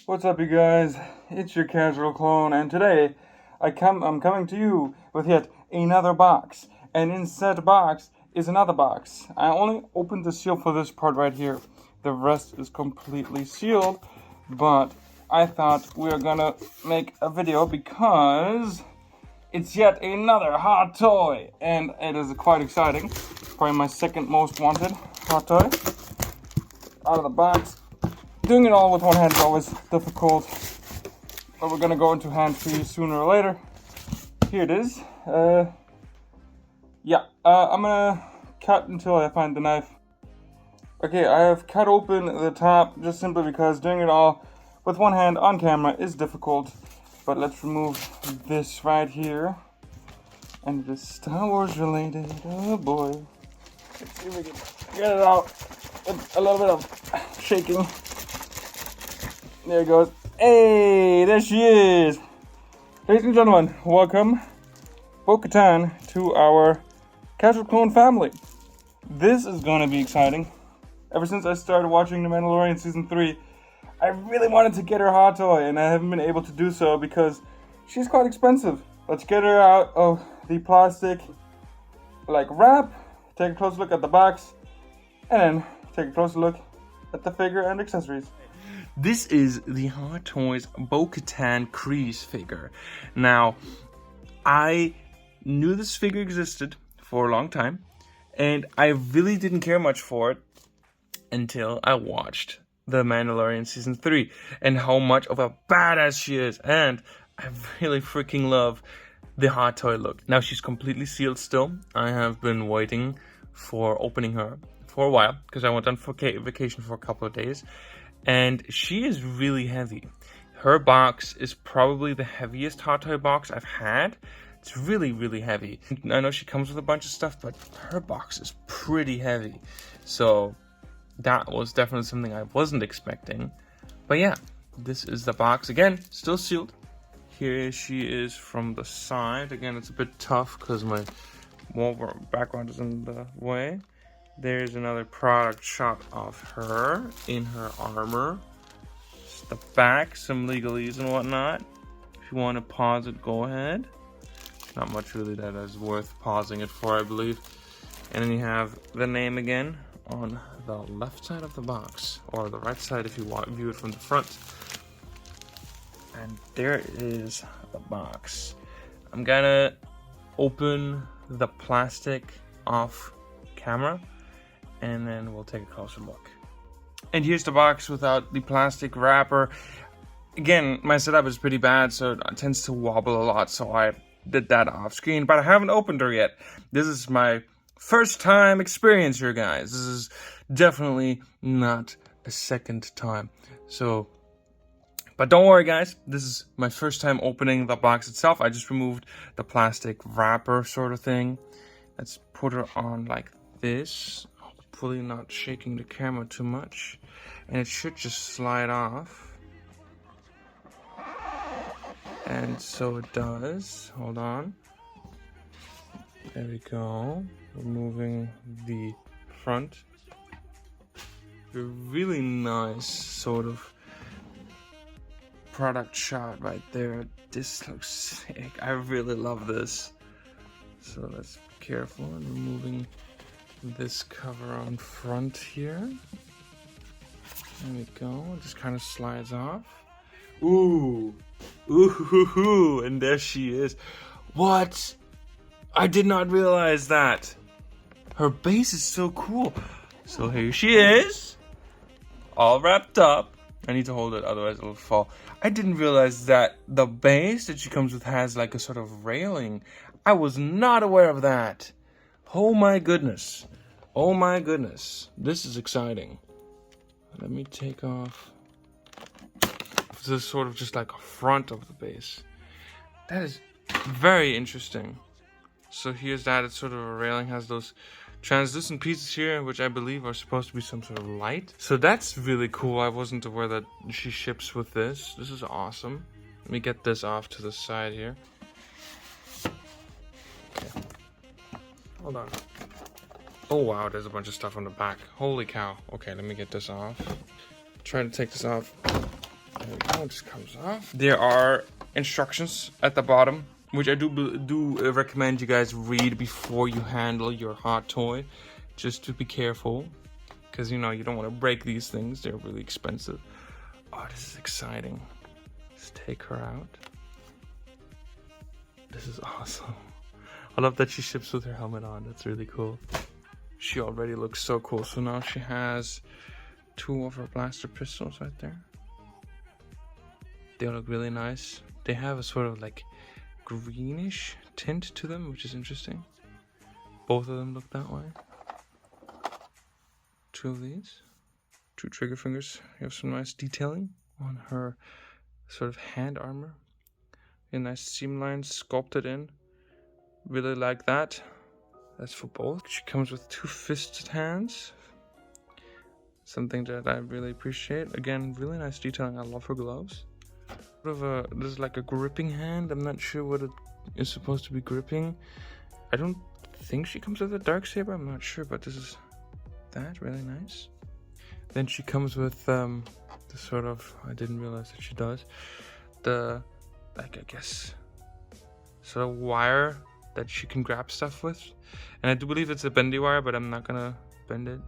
What's up, you guys? It's your casual clone, and today I'm coming to you with yet another box. And in said box is another box. I only opened the seal for this part right here. The rest is completely sealed, but I thought we were gonna make a video because it's yet another hot toy, and it is quite exciting. Probably my second most wanted hot toy out of the box. Doing it all with one hand is always difficult, but we're gonna go into hand-free sooner or later. Here it is. I'm gonna cut until I find the knife. Okay, I have cut open the top just simply because doing it all with one hand on camera is difficult. But let's remove this right here. And it is Star Wars related. Oh boy. Let's see if we can get it out with a little bit of shaking. There it goes. Hey, there she is. Ladies and gentlemen, welcome, Bo Katan, to our Casual Clone family. This is going to be exciting. Ever since I started watching The Mandalorian Season 3, I really wanted to get her hot toy, and I haven't been able to do so because she's quite expensive. Let's get her out of the plastic wrap, take a closer look at the box, and then take a closer look at the figure and accessories. This is the Hot Toys Bo Katan Kryze figure. Now, I knew this figure existed for a long time, and I really didn't care much for it until I watched The Mandalorian Season 3 and how much of a badass she is. And I really freaking love the hot toy look. Now, she's completely sealed still. I have been waiting for opening her for a while because I went on vacation for a couple of days. And she is really heavy. Her box is probably the heaviest hot toy box I've had. It's really, really heavy. I know she comes with a bunch of stuff, but her box is pretty heavy. So that was definitely something I wasn't expecting. But yeah, this is the box. Again, still sealed. Here she is from the side. Again, it's a bit tough because my wall background is in the way. There's another product shot of her in her armor. Just the back, some legalese and whatnot. If you want to pause it, go ahead. Not much really that is worth pausing it for, I believe. And then you have the name again on the left side of the box, or the right side if you want view it from the front. And there is the box. I'm gonna open the plastic off camera, and then we'll take a closer look. And here's the box without the plastic wrapper. Again, my setup is pretty bad, so it tends to wobble a lot, so I did that off screen, but I haven't opened her yet. This is my first time experience here, guys. This is definitely not a second time. So, but don't worry, guys. This is my first time opening the box itself. I just removed the plastic wrapper sort of thing. Let's put her on like this. Hopefully not shaking the camera too much. And it should just slide off. And so it does. Hold on. There we go. Removing the front. A really nice sort of product shot right there. This looks sick. I really love this. So let's be careful in removing this cover on front here. There we go. It just kind of slides off. Ooh. Ooh, and there she is. What? I did not realize that. Her base is so cool. So here she is. All wrapped up. I need to hold it, otherwise it'll fall. I didn't realize that the base that she comes with has like a sort of railing. I was not aware of that. Oh my goodness. Oh my goodness. This is exciting. Let me take off. This is sort of just like a front of the base. That is very interesting. So here's that. It's sort of a railing. Has those translucent pieces here, which I believe are supposed to be some sort of light. So that's really cool. I wasn't aware that she ships with this. This is awesome. Let me get this off to the side here. Okay. Hold on. Oh wow, there's a bunch of stuff on the back. Holy cow. Okay, let me get this off. Try to take this off There we go, it just comes off. There are instructions at the bottom, which I do recommend you guys read before you handle your hot toy, just to be careful, because you know you don't want to break these things. They're really expensive. Oh, this is exciting. Let's take her out. This is awesome. I love that she ships with her helmet on. That's really cool. She already looks so cool. So now she has 2 of her blaster pistols right there. They look really nice. They have a sort of like greenish tint to them, which is interesting. Both of them look that way. 2 of these. 2 trigger fingers. You have some nice detailing on her sort of hand armor. A nice seam lines sculpted in. Really like that. That's for both. She comes with 2 fisted hands. Something that I really appreciate. Again, really nice detailing. I love her gloves. This is like a gripping hand. I'm not sure what it is supposed to be gripping. I don't think she comes with a dark saber. I'm not sure, but this is that really nice. Then she comes with the sort of, I didn't realize that she does, the, like, I guess sort of wire that she can grab stuff with. And I do believe it's a bendy wire, but I'm not gonna bend it.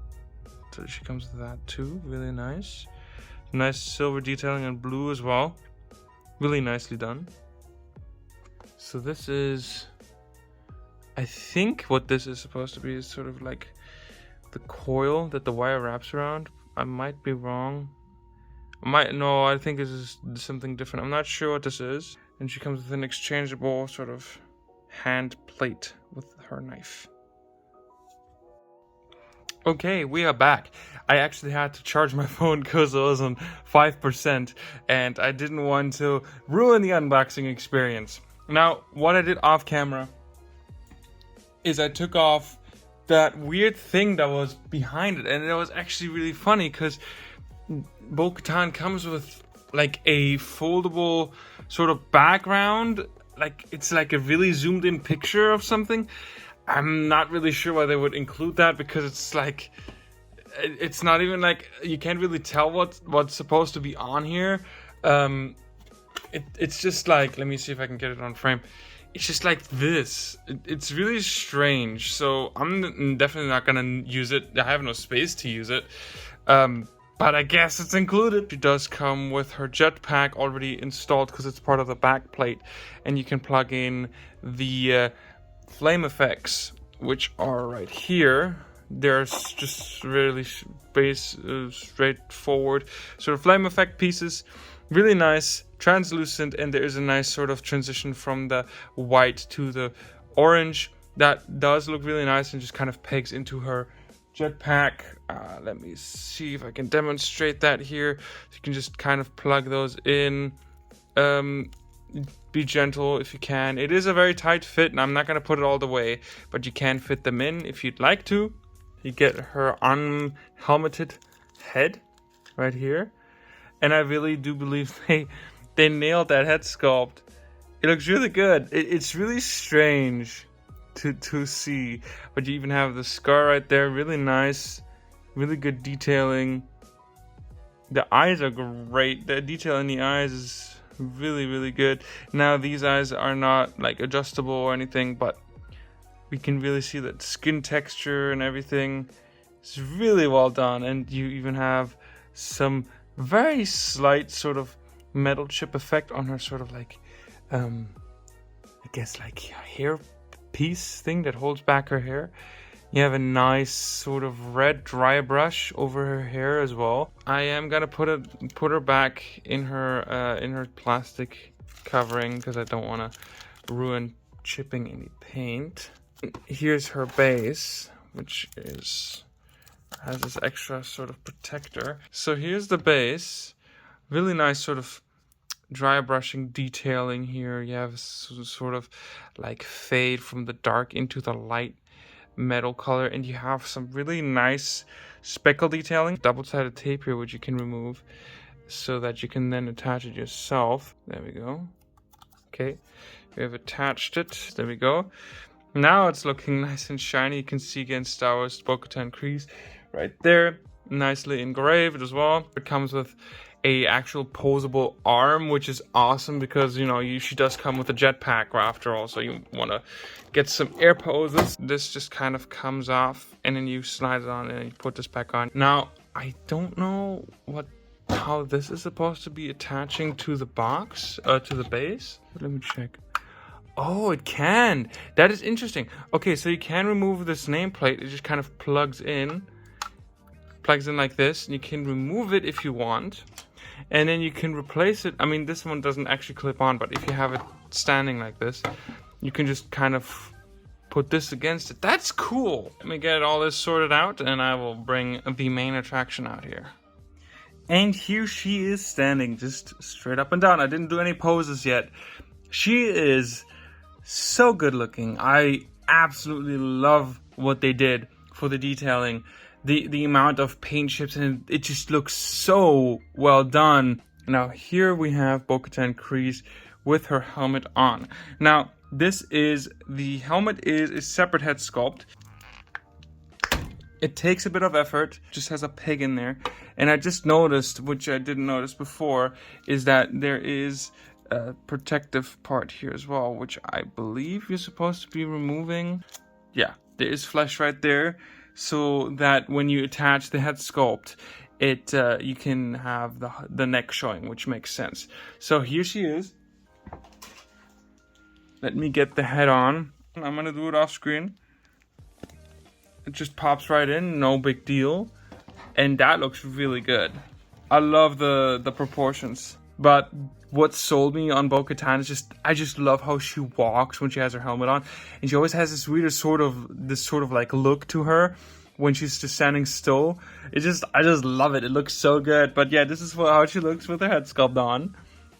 So she comes with that too. Really nice. Nice silver detailing and blue as well. Really nicely done. So this is, I think what this is supposed to be is sort of like the coil that the wire wraps around. I might be wrong. No, I think this is something different. I'm not sure what this is. And she comes with an exchangeable sort of hand plate with her knife. Okay, we are back. I actually had to charge my phone because it was on 5% and I didn't want to ruin the unboxing experience. Now, what I did off camera is I took off that weird thing that was behind it, and it was actually really funny because Bo Katan comes with like a foldable sort of background, like it's like a really zoomed in picture of something. I'm not really sure why they would include that, because it's like, it's not even like, you can't really tell what's supposed to be on here. It's just like, let me see if I can get it on frame. It's just like this. It's really strange. So I'm definitely not gonna use it. I have no space to use it. But I guess it's included. She does come with her jetpack already installed because it's part of the back plate, and you can plug in the flame effects, which are right here. There's just really straightforward sort of flame effect pieces. Really nice, translucent, and there is a nice sort of transition from the white to the orange. That does look really nice and just kind of pegs into her jetpack. Let me see if I can demonstrate that here. You can just kind of plug those in. Be gentle if you can. It is a very tight fit, and I'm not going to put it all the way, but you can fit them in if you'd like to. You get her unhelmeted head right here, and I really do believe they nailed that head sculpt. It looks really good. It's really strange to see, but you even have the scar right there. Really nice, really good detailing. The eyes are great. The detail in the eyes is really, really good. Now these eyes are not like adjustable or anything, but we can really see that skin texture and everything. It's really well done, and you even have some very slight sort of metal chip effect on her sort of like I guess like hair piece thing that holds back her hair. You have a nice sort of red dry brush over her hair as well. I am gonna put her back in her plastic covering because I don't want to ruin chipping any paint. Here's her base, which has this extra sort of protector. So here's the base. Really nice sort of dry brushing detailing here. You have sort of like fade from the dark into the light metal color, and you have some really nice speckle detailing. Double-sided tape here, which you can remove so that you can then attach it yourself. There we go. Okay, we have attached it. There we go. Now it's looking nice and shiny. You can see again Star Wars Bo Katan Kryze right there, nicely engraved as well. It comes with a actual posable arm, which is awesome because, you know, she does come with a jetpack after all, so you want to get some air poses. This just kind of comes off, and then you slide it on, and you put this back on. Now, I don't know how this is supposed to be attaching to the box, to the base. Let me check. Oh, it can. That is interesting. Okay, so you can remove this nameplate. It just kind of plugs in like this, and you can remove it if you want, and then you can replace it. I mean, this one doesn't actually clip on, but if you have it standing like this, you can just kind of put this against it. That's cool. Let me get all this sorted out, and I will bring the main attraction out here. And here she is standing just straight up and down. I didn't do any poses yet. She is so good looking. I absolutely love what they did for the detailing. The amount of paint chips, and it just looks so well done. Now here we have Bo Katan Kryze with her helmet on. Now the helmet is a separate head sculpt. It takes a bit of effort, just has a peg in there. And I just noticed, which I didn't notice before, is that there is a protective part here as well, which I believe you're supposed to be removing. Yeah, there is flesh right there, so that when you attach the head sculpt, you can have the neck showing, which makes sense. So here she is. Let me get the head on. I'm gonna do it off screen. It just pops right in, no big deal, and that looks really good. I love the proportions. But what sold me on Bo Katan is I just love how she walks when she has her helmet on, and she always has this weird sort of like look to her when she's just standing still. I just love it. It looks so good. But yeah, this is how she looks with her head sculpt on.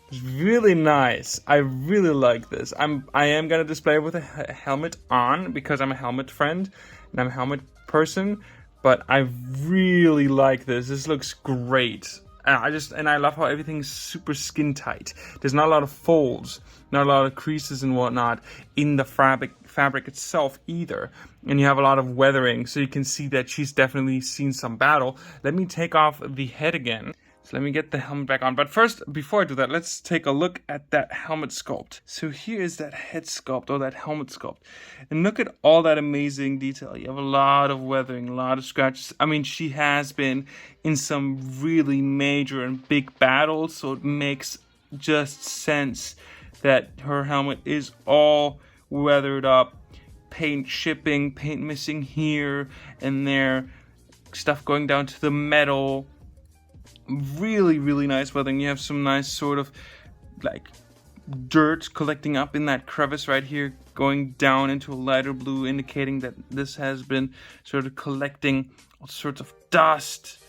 It's really nice. I really like this. I am gonna display it with a helmet on because I'm a helmet friend and I'm a helmet person. But I really like this. This looks great. And I love how everything's super skin tight. There's not a lot of folds, not a lot of creases and whatnot in the fabric itself either. And you have a lot of weathering, so you can see that she's definitely seen some battle. Let me take off the head again. So let me get the helmet back on. But first, before I do that, let's take a look at that helmet sculpt. So here is that head sculpt, or that helmet sculpt. And look at all that amazing detail. You have a lot of weathering, a lot of scratches. I mean, she has been in some really major and big battles, so it makes just sense that her helmet is all weathered up. Paint chipping, paint missing here and there. Stuff going down to the metal. Really, really nice weathering. You have some nice sort of like dirt collecting up in that crevice right here, going down into a lighter blue, indicating that this has been sort of collecting all sorts of dust.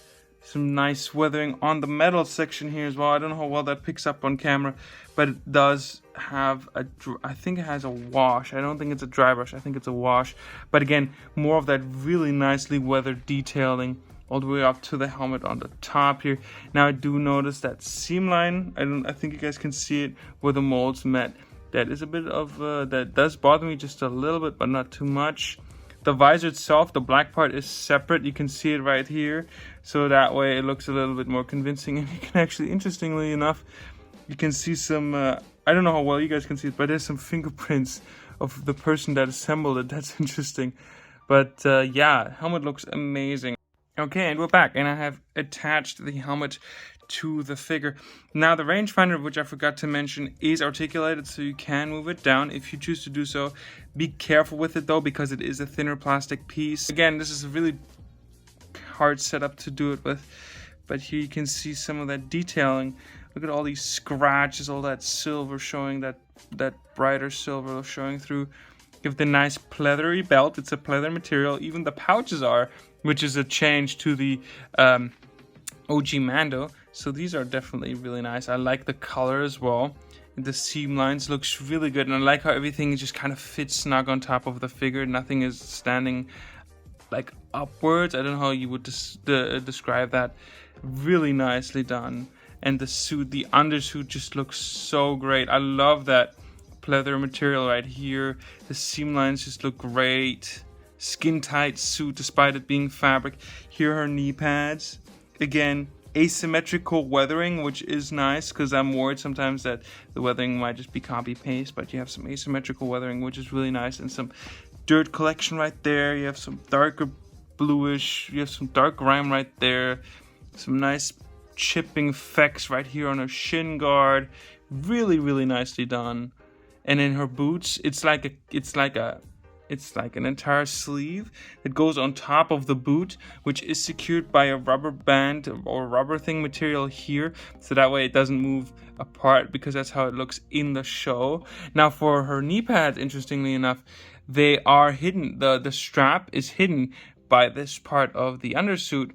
Some nice weathering on the metal section here as well. I don't know how well that picks up on camera, but it does have I think it has a wash. I don't think it's a dry brush. I think it's a wash. But again, more of that really nicely weathered detailing all the way up to the helmet on the top here. Now I do notice that seam line. I think you guys can see it where the molds met. That is a bit of that does bother me just a little bit, but not too much. The visor itself, the black part is separate. You can see it right here, so that way it looks a little bit more convincing. And you can actually, interestingly enough, you can see some. I don't know how well you guys can see it, but there's some fingerprints of the person that assembled it. That's interesting. But yeah, helmet looks amazing. Okay, and we're back, and I have attached the helmet to the figure. Now, the rangefinder, which I forgot to mention, is articulated, so you can move it down if you choose to do so. Be careful with it, though, because it is a thinner plastic piece. Again, this is a really hard setup to do it with, but here you can see some of that detailing. Look at all these scratches, all that silver showing, that brighter silver showing through. Give the nice pleathery belt. It's a pleather material. Even the pouches are, which is a change to the OG Mando. So these are definitely really nice. I like the color as well. And the seam lines looks really good. And I like how everything just kind of fits snug on top of the figure. Nothing is standing like upwards. I don't know how you would describe that. Really nicely done. And the suit, the undersuit just looks so great. I love that pleather material right here. The seam lines just look great. Skin tight suit despite it being fabric. Here are her knee pads. Again, asymmetrical weathering, which is nice because I'm worried sometimes that the weathering might just be copy paste, but you have some asymmetrical weathering, which is really nice, and some dirt collection right there. You have some darker bluish, you have some dark grime right there, some nice chipping effects right here on her shin guard. Really, really nicely done. And in her boots, it's like an entire sleeve that goes on top of the boot, which is secured by a rubber band or rubber thing material here, so that way it doesn't move apart, because that's how it looks in the show. Now for her knee pads, interestingly enough, they are hidden. The strap is hidden by this part of the undersuit,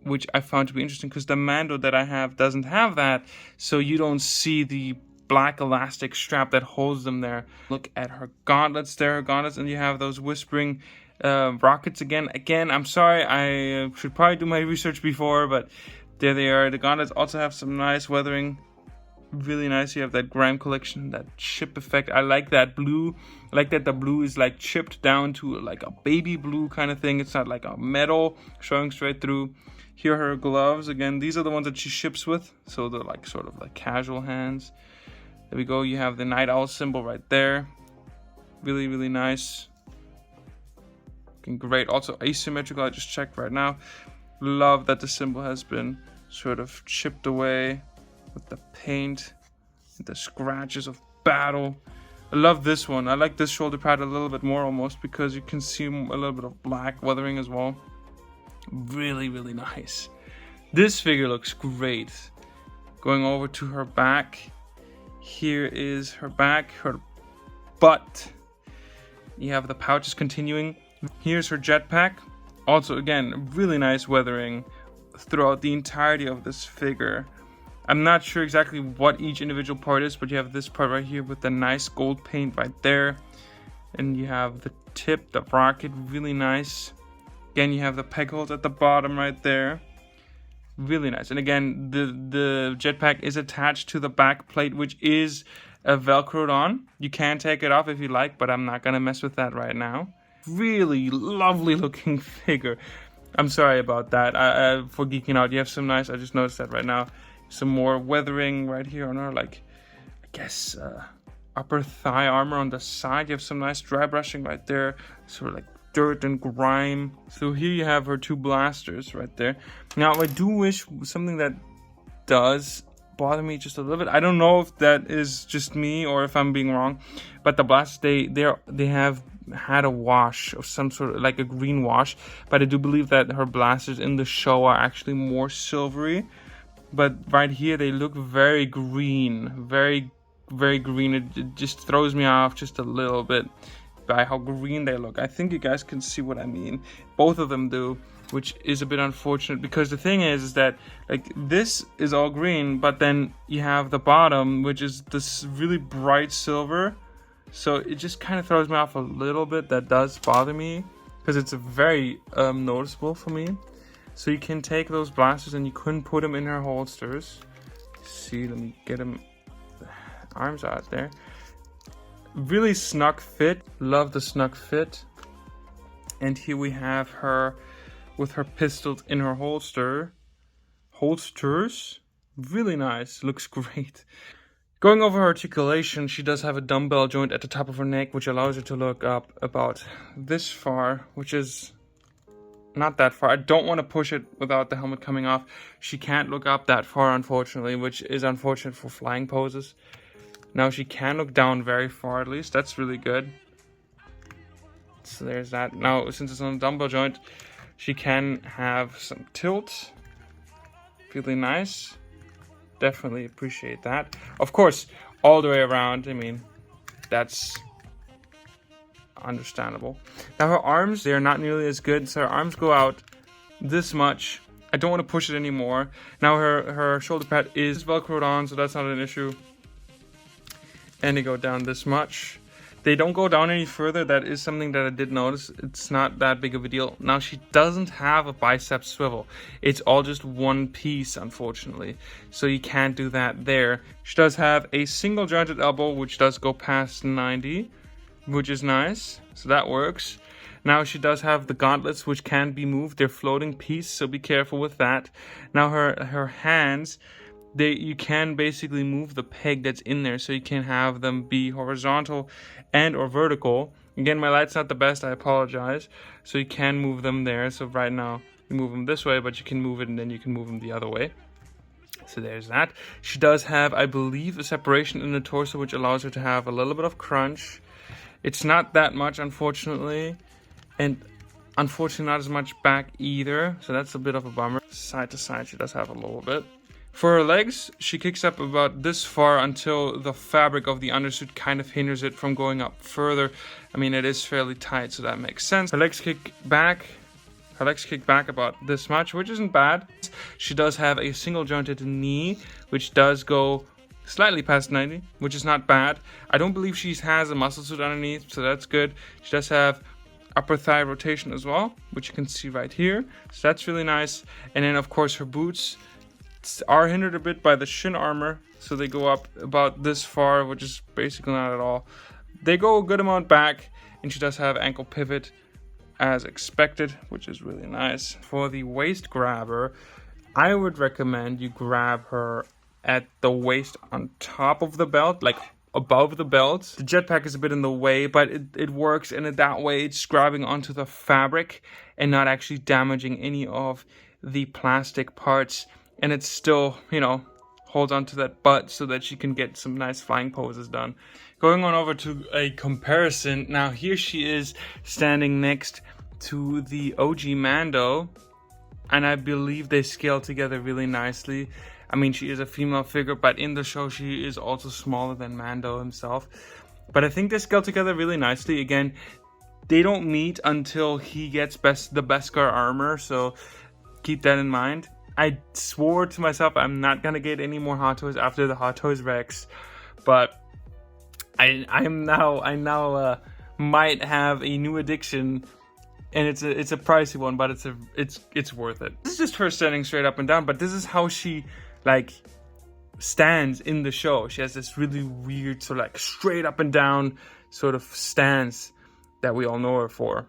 which I found to be interesting because the Mando that I have doesn't have that, so you don't see the black elastic strap that holds them there. Look at her gauntlets there, and you have those whispering rockets again. I'm sorry, I should probably do my research before, but there they are. The gauntlets also have some nice weathering. Really nice. You have that grime collection, that chip effect. I like that blue. I like that the blue is like chipped down to like a baby blue kind of thing. It's not like a metal showing straight through. Here are her gloves. Again, these are the ones that she ships with, so they're like sort of like casual hands. There we go. You have the night owl symbol right there. Really, really nice. Looking great. Also asymmetrical. I just checked right now. Love that the symbol has been sort of chipped away with the paint, the scratches of battle. I love this one. I like this shoulder pad a little bit more almost, because you can see a little bit of black weathering as well. Really, really nice. This figure looks great. Going over to her back. Here is her back, her butt. You have the pouches continuing. Here's her jetpack. Also, again, really nice weathering throughout the entirety of this figure. I'm not sure exactly what each individual part is, but you have this part right here with the nice gold paint right there. And you have the tip, the rocket, really nice. Again, you have the peg holes at the bottom right there. Really nice. And again, the jetpack is attached to the back plate, which is velcroed on. You can take it off if you like, but I'm not going to mess with that right now. Really lovely looking figure. I'm sorry about that for geeking out. You have some nice, I just noticed that right now, some more weathering right here on her, like, I guess, upper thigh armor on the side. You have some nice dry brushing right there, sort of like dirt and grime. So here you have her two blasters right there. Now I do wish something that does bother me just a little bit. I don't know if that is just me or if I'm being wrong, but the blasters, they have had a wash of some sort of like a green wash, but I do believe that her blasters in the show are actually more silvery. But right here they look very green, very, very green. It just throws me off just a little bit by how green they look. I think you guys can see what I mean. Both of them do, which is a bit unfortunate, because the thing is that like this is all green, but then you have the bottom, which is this really bright silver. So it just kind of throws me off a little bit. That does bother me because it's very noticeable for me. So you can take those blasters and you couldn't put them in her holsters. See, let me get them arms out there. Really snug fit. Love the snug fit. And here we have her with her pistols in her holsters. Really nice. Looks great. Going over her articulation, she does have a dumbbell joint at the top of her neck, which allows her to look up about this far, which is not that far. I don't want to push it without the helmet coming off. She can't look up that far, unfortunately, which is unfortunate for flying poses. Now she can look down very far, at least. That's really good. So there's that. Now, since it's on a dumbbell joint, she can have some tilt. Really nice. Definitely appreciate that. Of course, all the way around, I mean, that's understandable. Now her arms, they're not nearly as good. So her arms go out this much. I don't want to push it anymore. Now her shoulder pad is velcroed on, so that's not an issue. And they go down this much. They don't go down any further. That is something that I did notice. It's not that big of a deal. Now she doesn't have a bicep swivel. It's all just one piece, unfortunately. So you can't do that there. She does have a single jointed elbow, which does go past 90, which is nice. So that works. Now she does have the gauntlets, which can be moved. They're floating piece, so be careful with that. Now her hands, you can basically move the peg that's in there, so you can have them be horizontal and or vertical. Again, my light's not the best, I apologize. So you can move them there. So right now you move them this way, but you can move it and then you can move them the other way. So there's that. She does have, I believe, a separation in the torso, which allows her to have a little bit of crunch. It's not that much, unfortunately. And unfortunately not as much back either. So that's a bit of a bummer. Side to side, she does have a little bit. For her legs, she kicks up about this far until the fabric of the undersuit kind of hinders it from going up further. I mean, it is fairly tight, so that makes sense. Her legs kick back about this much, which isn't bad. She does have a single jointed knee, which does go slightly past 90, which is not bad. I don't believe she has a muscle suit underneath, so that's good. She does have upper thigh rotation as well, which you can see right here. So that's really nice. And then, of course, her boots are hindered a bit by the shin armor, so they go up about this far, which is basically not at all. They go a good amount back, and she does have ankle pivot as expected, which is really nice. For the waist grabber, I would recommend you grab her at the waist on top of the belt, like above the belt. The jetpack is a bit in the way, but it works, and that way it's grabbing onto the fabric and not actually damaging any of the plastic parts. And it still, you know, holds onto that butt so that she can get some nice flying poses done. Going on over to a comparison. Now here she is standing next to the OG Mando. And I believe they scale together really nicely. I mean, she is a female figure, but in the show she is also smaller than Mando himself. But I think they scale together really nicely. Again, they don't meet until he gets the Beskar armor, so keep that in mind. I swore to myself I'm not gonna get any more Hot Toys after the Hot Toys Rex, but I now might have a new addiction, and it's a pricey one, but it's worth it. This is just her standing straight up and down, but this is how she like stands in the show. She has this really weird sort of like straight up and down sort of stance that we all know her for.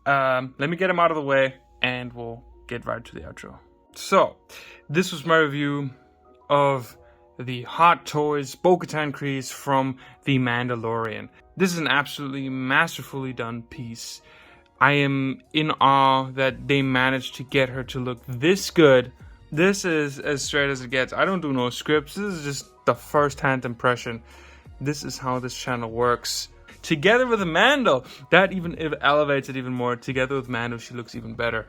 Let me get him out of the way, and we'll get right to the outro. So, this was my review of the Hot Toys Bo Katan Kryze from The Mandalorian. This is an absolutely masterfully done piece. I am in awe that they managed to get her to look this good. This is as straight as it gets. I don't do no scripts. This is just the first-hand impression. This is how this channel works. Together with the Mando, that even elevates it even more. Together with Mando, she looks even better.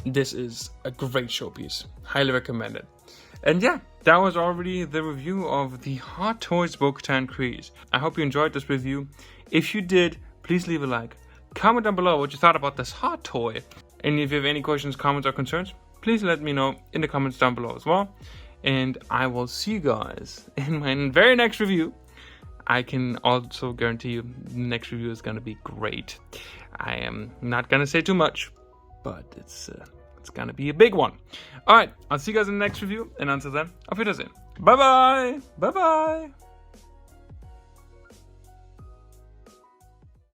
This is a great showpiece. Highly recommend it. And yeah, that was already the review of the Hot Toys Bo Katan Kryze. I hope you enjoyed this review. If you did, please leave a like. Comment down below what you thought about this hot toy. And if you have any questions, comments, or concerns, please let me know in the comments down below as well. And I will see you guys in my very next review. I can also guarantee you the next review is going to be great. I am not going to say too much, but it's gonna be a big one. All right, I'll see you guys in the next review, and until then, auf Wiedersehen. Bye bye. Bye bye.